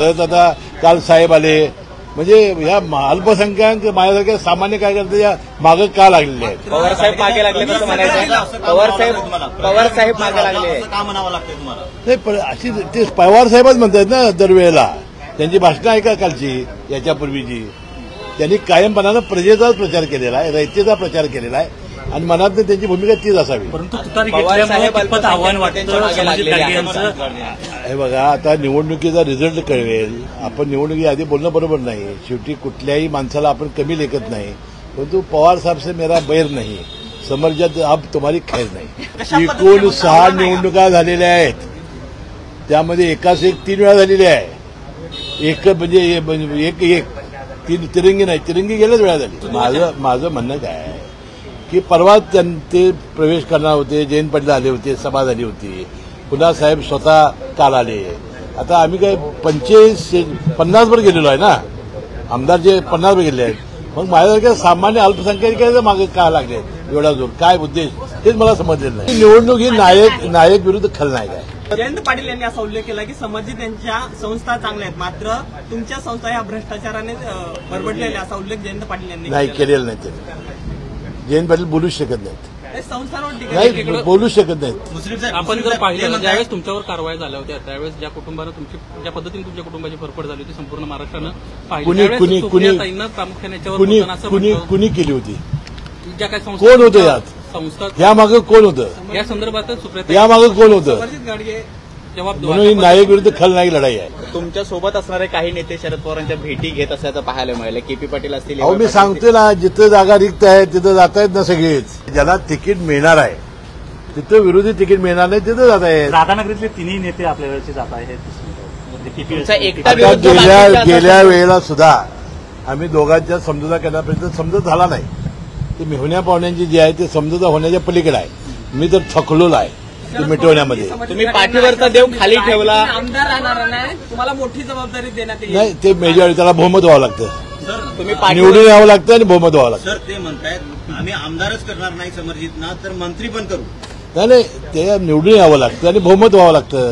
परत आता काल साहेब आले, म्हणजे या अल्पसंख्याक माझ्यासारख्या सामान्य कार्यकर्ते या मागे का लागलेले आहेत? पवार साहेब मागे लागले कसं म्हणायचं? पवार साहेब मागे लागले का म्हणावं लागतंय तुम्हाला? नाही, पण अशी ते पवार साहेबच म्हणतात ना दरवेळेला. त्यांची भाषणं ऐका कालची, याच्यापूर्वीची. त्यांनी कायमपणानं प्रजेचाच प्रचार केलेला आहे, रयतेचा प्रचार केलेला आहे आणि मनात त्यांची भूमिका तीच असावी. परंतु आव्हान वाटतं. हे बघा, आता निवडणुकीचा रिझल्ट कळवेल. आपण निवडणुकी आधी बोलणं बरोबर नाही. शेवटी कुठल्याही माणसाला आपण कमी लेखत नाही. परंतु पवार साहेब से मेरा बैर नाही, समर्जात अब तुम्हारी खैर नाही. एकूण 6 निवडणुका झालेल्या आहेत, त्यामध्ये एकाच एक 3 वेळा झालेली आहे. एक म्हणजे एक तिरंगी नाही, तिरंगी गेल्याच वेळा झाली. माझं म्हणणं काय आहे की परवा ते प्रवेश करणार होते, जयंत पाटील आले होते, सभा झाली होती, पुन्हा साहेब स्वतः काल आले. आता आम्ही काय 50 वर गेलेलो आहे ना, आमदार जे 50 वर गेले आहेत. मग माझ्यासारख्या सामान्य अल्पसंख्याक मागे का लागले एवढा जोर? काय उद्देश हेच मला समजलेलं नाही. निवडणूक ही नायक विरुद्ध खलनायक आहे. जयंत पाटील यांनी असा उल्लेख केला की संबंधित त्यांच्या संस्था चांगल्या आहेत, मात्र तुमच्या संस्था ह्या भ्रष्टाचाराने बरबडलेल्या, असा उल्लेख जयंत पाटील यांनी नाही केलेला नाही. ते जयंत पाटील बोलू शकत नाहीत, संस्थांवर नाही बोलू शकत नाहीत. आपण जर पाहिलं ज्यावेळेस तुमच्यावर कारवाई झाल्या होत्या त्यावेळेस ज्या कुटुंबानं ज्या पद्धतीने तुमच्या कुटुंबाची फरफड झाली होती संपूर्ण महाराष्ट्रानं पाहिली, कुणी केली होती? ज्या काही कोण होतं यात? संस्था यामागे कोण होतं? या संदर्भात सुप्रिया यामागे कोण होतं? जबाब म्हणून ही नायक विरुद्ध खलनायक लढाई आहे. तुमच्या सोबत असणारे काही नेते शरद पवारांच्या भेटी घेत असल्याचं पाहायला मिळालं. केपी पाटील असतील. अहो, मी सांगते ना, जिथं जागा रिक्त आहे तिथं जात आहेत ना सगळेच. ज्याला तिकीट मिळणार आहे तिथं विरोधी तिकीट मिळणार नाही तिथं जात आहेत. राधानगरीतले तिन्ही नेते आपल्या वेळेचे जात आहेत. गेल्या वेळेला सुद्धा आम्ही दोघांच्या समजुता करण्यापर्यंत समजत झाला नाही. ते मेहुण्या पाहुण्यांची जी आहे ते समजुता होण्याच्या पलीकडे आहे. मी तर थकलोला आहे ते मिटवण्यामध्ये. तुम्ही पाठीवरचा देव खाली ठेवला, आमदार राहणार नाही, तुम्हाला मोठी जबाबदारी देण्यात येईल. नाही, ते मेजॉरिटी त्याला बहुमत व्हावं लागतं. तुम्ही निवडून यावं लागतं आणि बहुमत व्हावं लागतं. सर, ते म्हणतायत आम्ही आमदारच करणार नाही समर्जित ना, तर मंत्री पण करू. नाही, ते निवडून यावं लागतं आणि बहुमत व्हावं लागतं.